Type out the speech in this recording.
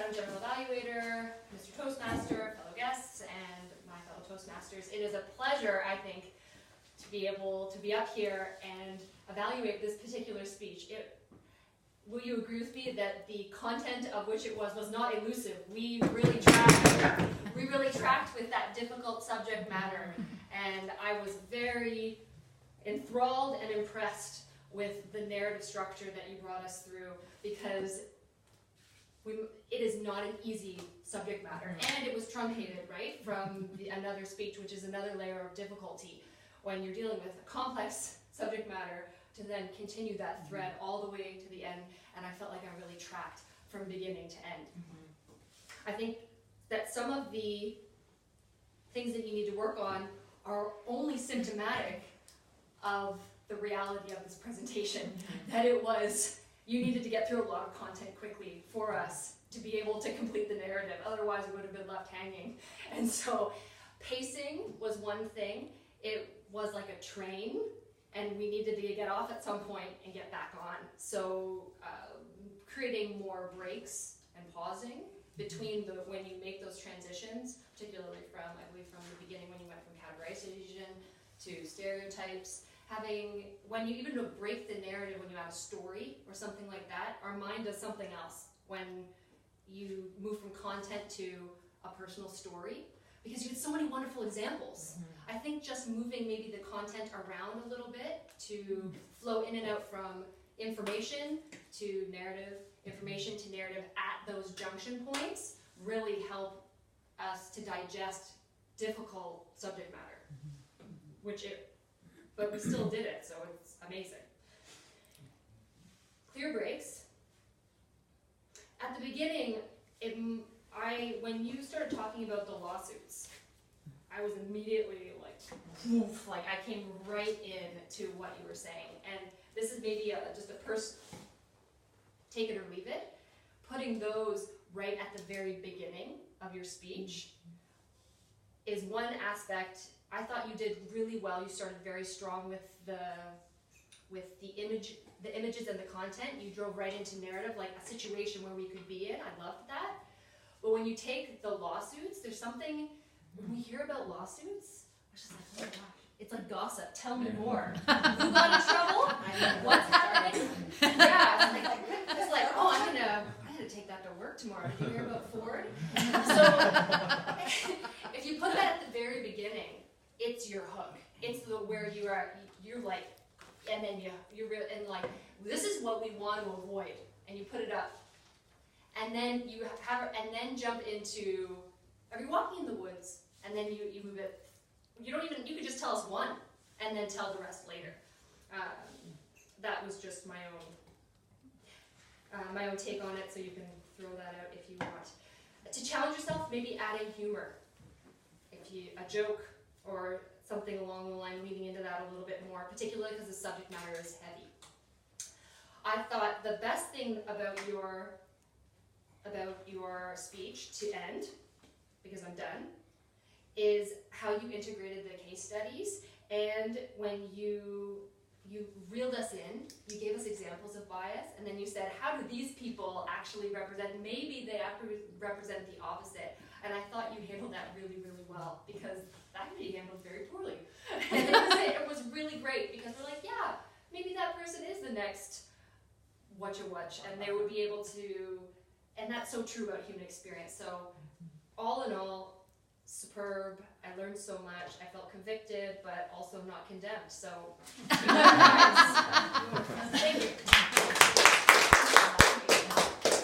Madam General Evaluator, Mr. Toastmaster, fellow guests, and my fellow Toastmasters. It is a pleasure, I think, to be able to be up here and evaluate this particular speech. Will you agree with me that the content of which it was not elusive? We really tracked with that difficult subject matter, and I was very enthralled and impressed with the narrative structure that you brought us through, because it is not an easy subject matter, and it was truncated, right, from another speech, which is another layer of difficulty when you're dealing with a complex subject matter, to then continue that thread all the way to the end, and I felt like I really tracked from beginning to end. I think that some of the things that you need to work on are only symptomatic of the reality of this presentation, that you needed to get through a lot of content quickly for us to be able to complete the narrative, otherwise it would have been left hanging. And so pacing was one thing. It was like a train, and we needed to get off at some point and get back on. So creating more breaks and pausing between when you make those transitions, particularly from the beginning when you went from categorization to stereotypes, when you even break the narrative, when you add a story or something like that, our mind does something else when you move from content to a personal story, because you had so many wonderful examples. I think just moving maybe the content around a little bit to flow in and out from information to narrative, information to narrative at those junction points really help us to digest difficult subject matter, but we still did it, so it's amazing. Clear breaks. At the beginning, when you started talking about the lawsuits, I was immediately like I came right in to what you were saying. And this is maybe just take it or leave it. Putting those right at the very beginning of your speech is one aspect. I thought you did really well. You started very strong with the images and the content. You drove right into narrative, like a situation where we could be in. I loved that. But when you take the lawsuits, there's something, when we hear about lawsuits, I was just like, oh my gosh, it's like gossip. Tell me more. Who got in trouble? What's happening? Yeah, it's like, oh, I'm gonna take that to work tomorrow. Did you hear about Ford? So if you put that at the very beginning, it's your hook. It's where you're like, and then and like, this is what we want to avoid, and you put it up, and then and then jump into, are you walking in the woods? And then you move it. You could just tell us one, and then tell the rest later. That was just my own take on it, so you can throw that out if you want. To challenge yourself, maybe adding humor, a joke or something along the line, leading into that a little bit more, particularly because the subject matter is heavy. I thought the best thing about your speech to end, because I'm done, is how you integrated the case studies, and when you reeled us in, you gave us examples of bias, and then you said, how do these people actually represent, maybe they represent the opposite, and I thought you handled that really, really well, because that can be handled very poorly. And it was really great, because we're like, yeah, maybe that person is the next watch, and they would be able to, and that's so true about human experience. So all in all, superb. I learned so much. I felt convicted, but also not condemned. So,